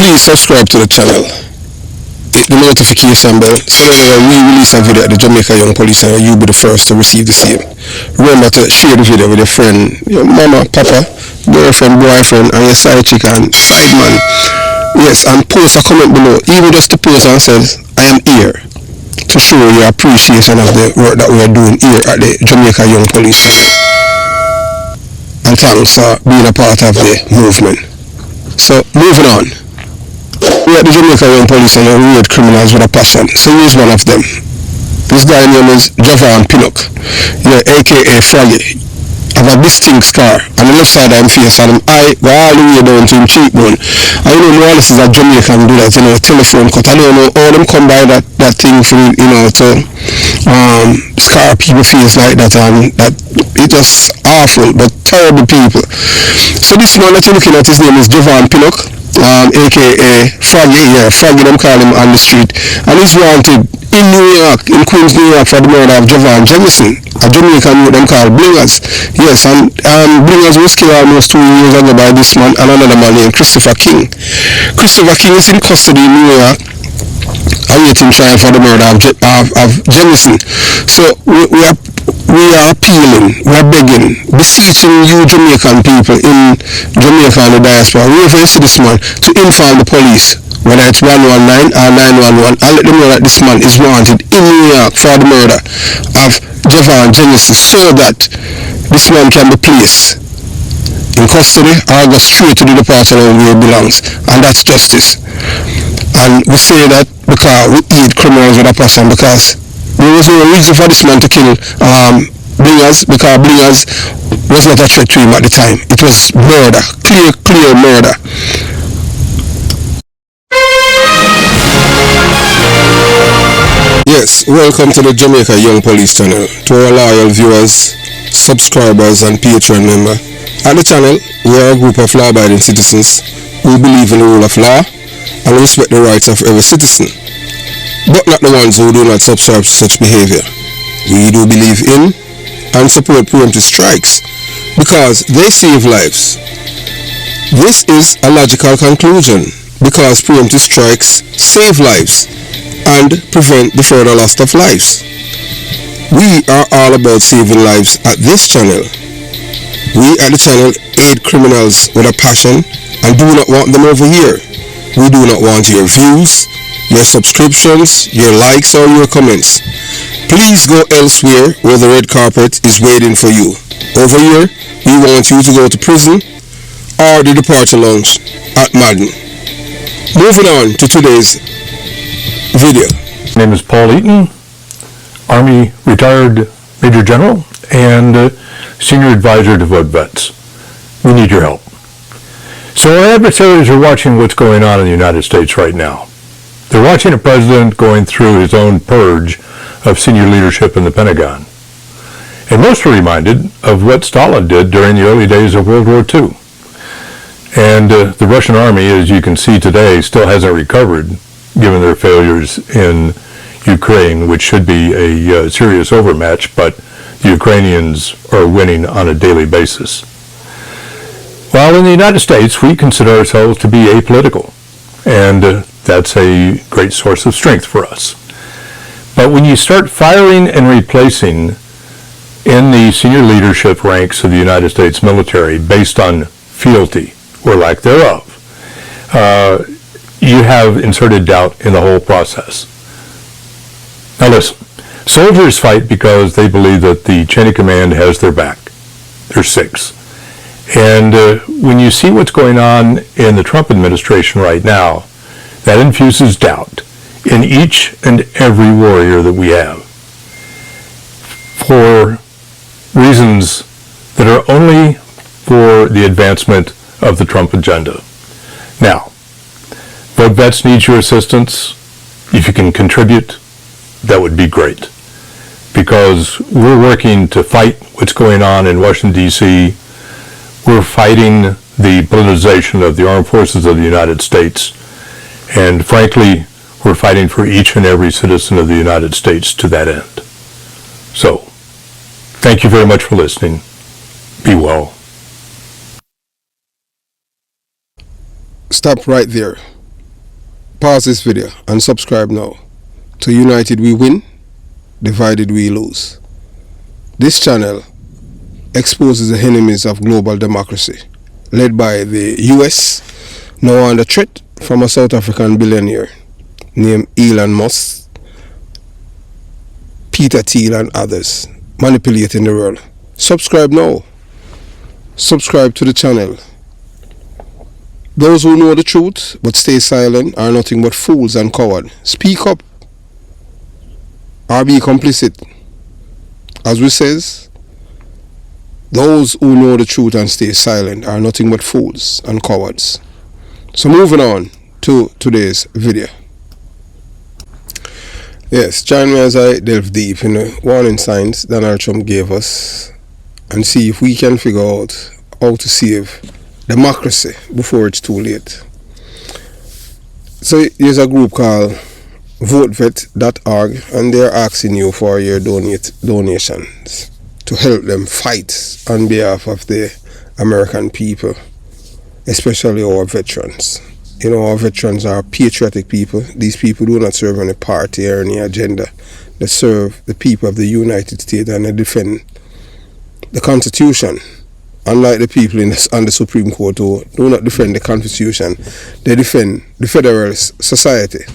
Please subscribe to the channel. Hit the notification bell so that when we release a video at the Jamaica Young Police Channel, you'll be the first to receive the same. Remember to share the video with your friend, your mama, papa, girlfriend, boyfriend, and your side chick and side man. Yes, and post a comment below, even just to post and says, I am here to show your appreciation of the work that we are doing here at the Jamaica Young Police Channel. And thanks for being a part of the movement. So, moving on. We at the Jamaica Young Police and we raid criminals with a passion. So here's one of them. This guy name is Javon Pinnock, aka Froggy. Have a distinct scar on the left side of his face and his eye go all the way down to his cheekbone. And more or less is a Jamaican do that, telephone cut. I don't know how them come by that thing for, to scar people's face like that, and that it was awful, but terrible people. So this man that you're looking at, his name is Javon Pinnock. aka Froggy, Froggy them call him on the street, and he's wanted in New York, in Queens, New York, for the murder of Javon Jamison, a Jamaican youth them called Blingers. Yes, and Blingers was killed almost 2 years ago by this man and another man named Christopher King. Christopher King is in custody in New York, awaiting trial for the murder of Jamison. So we are appealing, we are begging, beseeching you Jamaican people in Jamaica and the diaspora, wherever you see this man, to inform the police, whether it's 119 or 911, and let them know that this man is wanted in New York for the murder of Javon Jamison, so that this man can be placed in custody or go straight to the departure where he belongs, and that's justice. And we say that because we eat criminals with a passion, because there was no reason for this man to kill Blingers, because Blingers was not a threat to him at the time. It was murder, clear murder. Yes, welcome to the Jamaica Young Police Channel. To our loyal viewers, subscribers and Patreon member. At the channel, we are a group of law-abiding citizens who believe in the rule of law and respect the rights of every citizen, but not the ones who do not subscribe to such behavior. We do believe in and support preemptive strikes because they save lives. This is a logical conclusion because preemptive strikes save lives and prevent the further loss of lives. We are all about saving lives at this channel. We at the channel aid criminals with a passion and do not want them over here. We do not want your views, your subscriptions, your likes or your comments. Please go elsewhere where the red carpet is waiting for you. Over here, we want you to go to prison or the departure lounge at Madden. Moving on to today's video. My name is Paul Eaton, Army retired Major General and Senior Advisor to Vote Vets. We need your help. So our adversaries are watching what's going on in the United States right now. They're watching a president going through his own purge of senior leadership in the Pentagon. And most are reminded of what Stalin did during the early days of World War II. And the Russian army, as you can see today, still hasn't recovered, given their failures in Ukraine, which should be a serious overmatch, but the Ukrainians are winning on a daily basis. While in the United States, we consider ourselves to be apolitical, and that's a great source of strength for us. But when you start firing and replacing in the senior leadership ranks of the United States military based on fealty or lack thereof, you have inserted doubt in the whole process. Now listen, soldiers fight because they believe that the chain of command has their back. They're six. And when you see what's going on in the Trump administration right now, that infuses doubt in each and every warrior that we have for reasons that are only for the advancement of the Trump agenda. Now, Vote Vets needs your assistance. If you can contribute, that would be great, because we're working to fight what's going on in Washington, D.C. We're fighting the politicization of the armed forces of the United States, and frankly, we're fighting for each and every citizen of the United States to that end. So, thank you very much for listening. Be well. Stop right there. Pause this video and subscribe now to United We Win, Divided We Lose. This channel exposes the enemies of global democracy, led by the US, now under threat from a South African billionaire named Elon Musk, Peter Thiel and others, manipulating the world. Subscribe now. Subscribe to the channel. Those who know the truth but stay silent are nothing but fools and cowards. Speak up or be complicit. As we says, those who know the truth and stay silent are nothing but fools and cowards. So moving on to today's video. Yes, join me as I delve deep in the warning signs Donald Trump gave us and see if we can figure out how to save democracy before it's too late. So there's a group called votevet.org and they're asking you for your donations to help them fight on behalf of the American people, especially our veterans. You know, our veterans are patriotic people. These people do not serve any party or any agenda. They serve the people of the United States and they defend the Constitution. Unlike the people on the Supreme Court who do not defend the Constitution, they defend the Federalist Society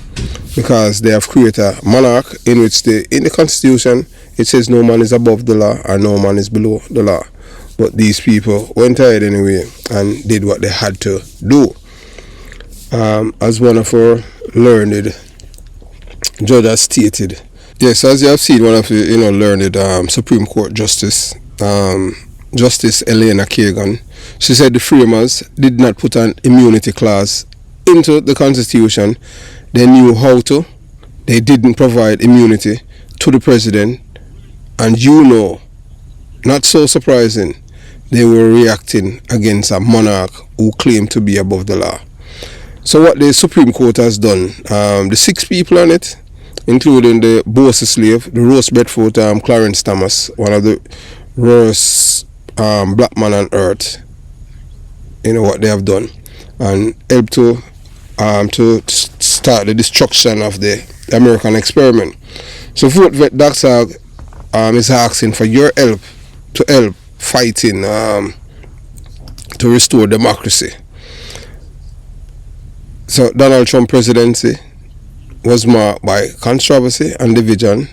because they have created a monarch in which in the Constitution it says no man is above the law or no man is below the law. But these people went ahead anyway and did what they had to do. As one of our learned judges stated, yes, as you have seen, one of the learned Supreme Court Justice, Justice Elena Kagan, she said the framers did not put an immunity clause into the Constitution. They knew how to. They didn't provide immunity to the president. And not so surprising, they were reacting against a monarch who claimed to be above the law. So what the Supreme Court has done, the 6 people on it, including the Bosa slave, the Rose Bedford, Clarence Thomas, one of the rarest black man on earth, what they have done, and help to start the destruction of the American experiment. So VoteVet.org is asking for your help to help fighting to restore democracy. So Donald Trump presidency was marked by controversy and division,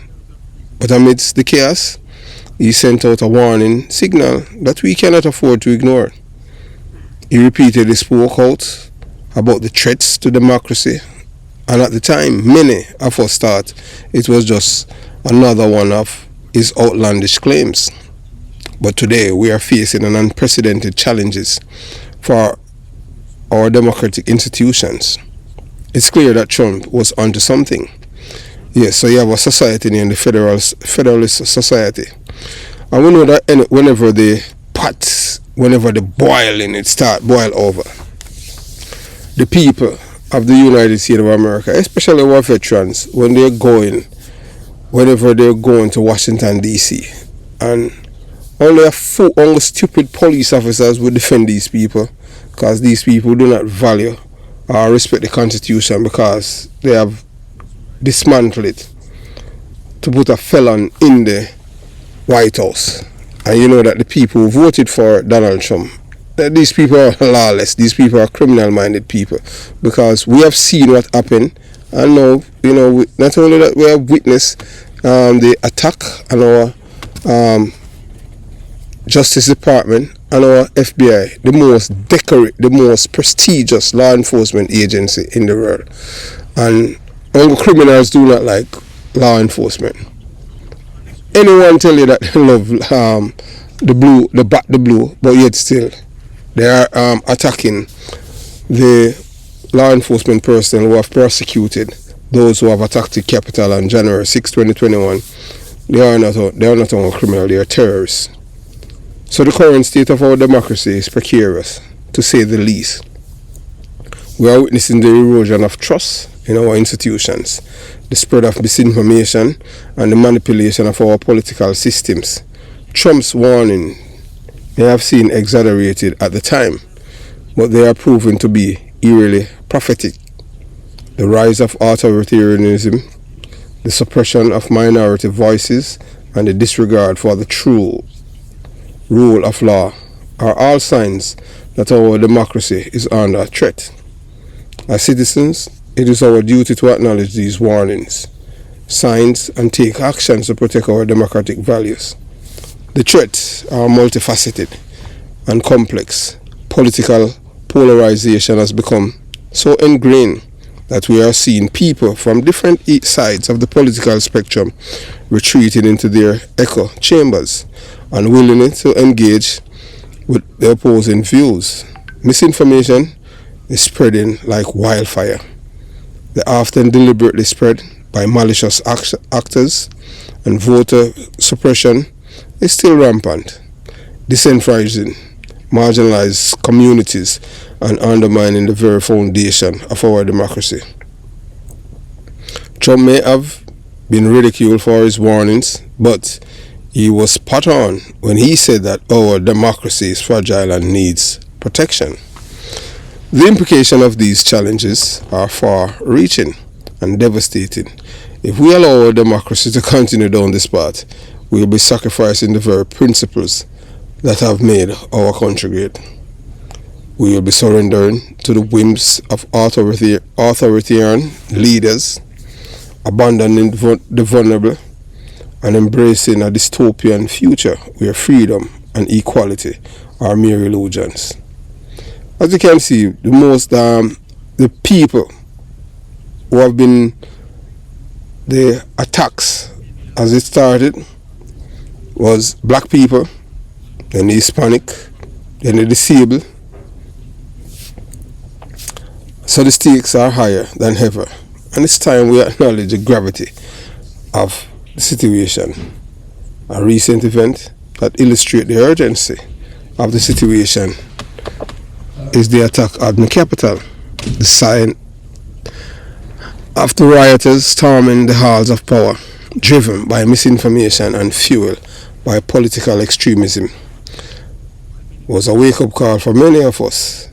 but amidst the chaos, he sent out a warning signal that we cannot afford to ignore. He repeatedly spoke out about the threats to democracy, and at the time, many of us thought it was just another one of his outlandish claims. But today, we are facing an unprecedented challenges for our democratic institutions. It's clear that Trump was onto something. Yes, so you have a society named the Federalist Society. And we know that whenever the boiling, it boil over. The people of the United States of America, especially our veterans, whenever they're going to Washington, D.C., and only stupid police officers would defend these people, because these people do not value or respect the Constitution, because they have dismantled it to put a felon in the White House. And you know that the people who voted for Donald Trump, that these people are lawless, these people are criminal-minded people, because we have seen what happened, and now, not only that, we have witnessed the attack on our Justice Department and our FBI, the most prestigious law enforcement agency in the world. And all criminals do not like law enforcement. Anyone tell you that they love the blue, but yet still they are attacking the law enforcement personnel who have prosecuted those who have attacked the Capitol on January 6, 2021. They are not only criminal, they are terrorists. So the current state of our democracy is precarious, to say the least. We are witnessing the erosion of trust in our institutions, the spread of misinformation, and the manipulation of our political systems. Trump's warning may have seemed exaggerated at the time, but they are proven to be eerily prophetic. the rise of authoritarianism, the suppression of minority voices, and the disregard for the true rule of law are all signs that our democracy is under threat. As citizens, it is our duty to acknowledge these warnings, signs, and take actions to protect our democratic values. The threats are multifaceted and complex. Political polarization has become so ingrained that we are seeing people from different sides of the political spectrum retreating into their echo chambers, unwilling to engage with the opposing views. Misinformation is spreading like wildfire. They often deliberately spread by malicious actors, and voter suppression is still rampant, disenfranchising marginalized communities and undermining the very foundation of our democracy. Trump may have been ridiculed for his warnings, but he was spot on when he said that our democracy is fragile and needs protection. The implications of these challenges are far-reaching and devastating. If we allow our democracy to continue down this path, we will be sacrificing the very principles that have made our country great. We will be surrendering to the whims of authoritarian leaders, abandoning the vulnerable, and embracing a dystopian future where freedom and equality are mere illusions. As you can see, the people who have been the attacks as it started was black people, then the Hispanic, then the disabled. So the stakes are higher than ever, and it's time we acknowledge the gravity of the situation. A recent event that illustrates the urgency of the situation is the attack on the Capitol, the sign of the rioters storming the halls of power, driven by misinformation and fueled by political extremism, was a wake-up call for many of us.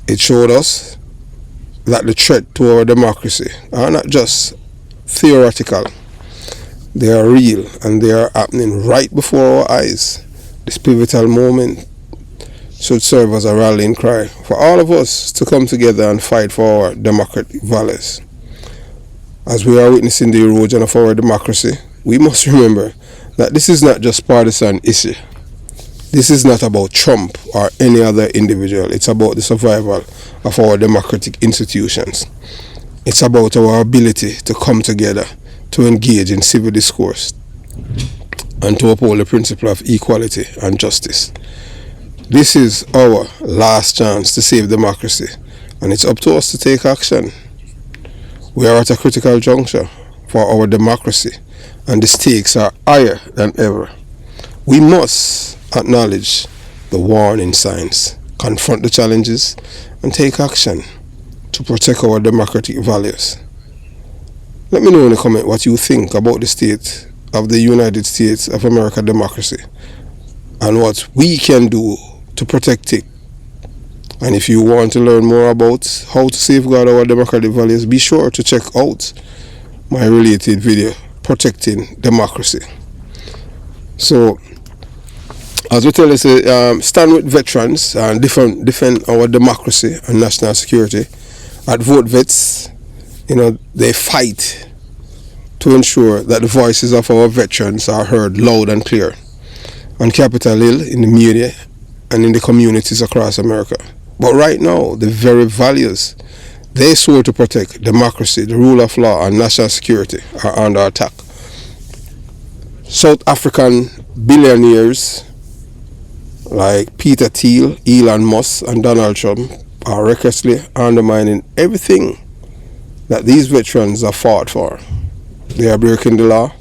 It showed us that the threat to our democracy are not just theoretical, they are real and they are happening right before our eyes. This pivotal moment should serve as a rallying cry for all of us to come together and fight for our democratic values. As we are witnessing the erosion of our democracy, we must remember that this is not just partisan issue. This is not about Trump or any other individual. It's about the survival of our democratic institutions. It's about our ability to come together, to engage in civil discourse, and to uphold the principle of equality and justice. This is our last chance to save democracy, and it's up to us to take action. We are at a critical juncture for our democracy, and the stakes are higher than ever. We must acknowledge the warning signs, confront the challenges, and take action to protect our democratic values. Let me know in the comment what you think about the state of the United States of America democracy and what we can do to protect it. And if you want to learn more about how to safeguard our democratic values, be sure to check out my related video, Protecting Democracy. So, as we tell you, stand with veterans and defend our democracy and national security. At Vote Vets, they fight to ensure that the voices of our veterans are heard loud and clear on Capitol Hill, in the media, and in the communities across America. But right now, the very values they swore to protect, democracy, the rule of law, and national security, are under attack. South African billionaires like Peter Thiel, Elon Musk, and Donald Trump are recklessly undermining everything that these veterans have fought for. They are breaking the law,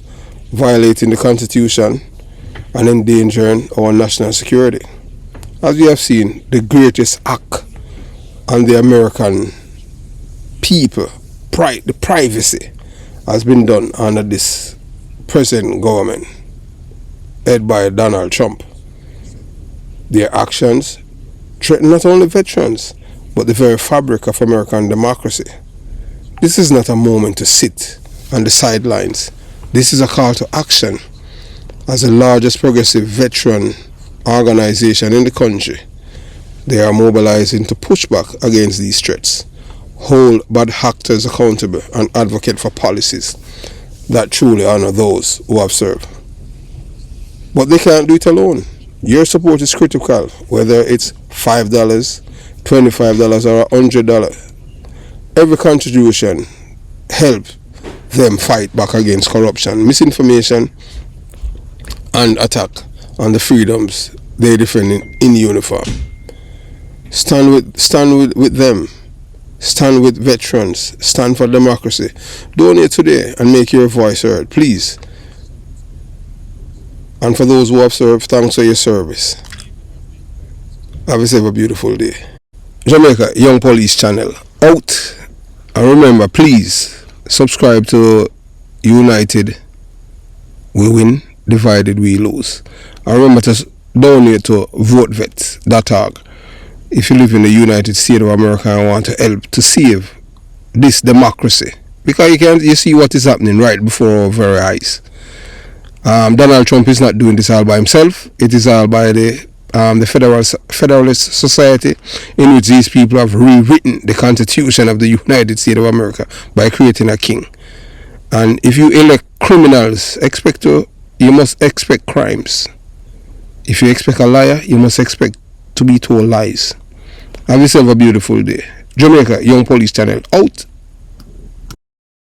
violating the Constitution, and endangering our national security. As we have seen, the greatest act on the American people, the privacy, has been done under this present government led by Donald Trump. Their actions threaten not only veterans, but the very fabric of American democracy. This is not a moment to sit on the sidelines. This is a call to action. As the largest progressive veteran organization in the country, they are mobilizing to push back against these threats, hold bad actors accountable, and advocate for policies that truly honor those who have served. But they can't do it alone. Your support is critical, whether it's $5, $25, or $100. Every contribution helps them fight back against corruption, misinformation, and attack on the freedoms they defend in uniform. Stand with them. Stand with veterans. Stand for democracy. Donate today and make your voice heard, please. And for those who have served, thanks for your service. Have yourself a beautiful day. Jamaica Young Police Channel out. And remember, please subscribe to United We Win, Divided We Lose. And remember to donate to votevets.org if you live in the United States of America and want to help to save this democracy. Because you see what is happening right before our very eyes. Donald Trump is not doing this all by himself. It is all by the Federalist Society, in which these people have rewritten the Constitution of the United States of America by creating a king. And if you elect criminals, you must expect crimes. If you expect a liar, you must expect to be told lies. Have yourself a beautiful day. Jamaica Young Police Channel out.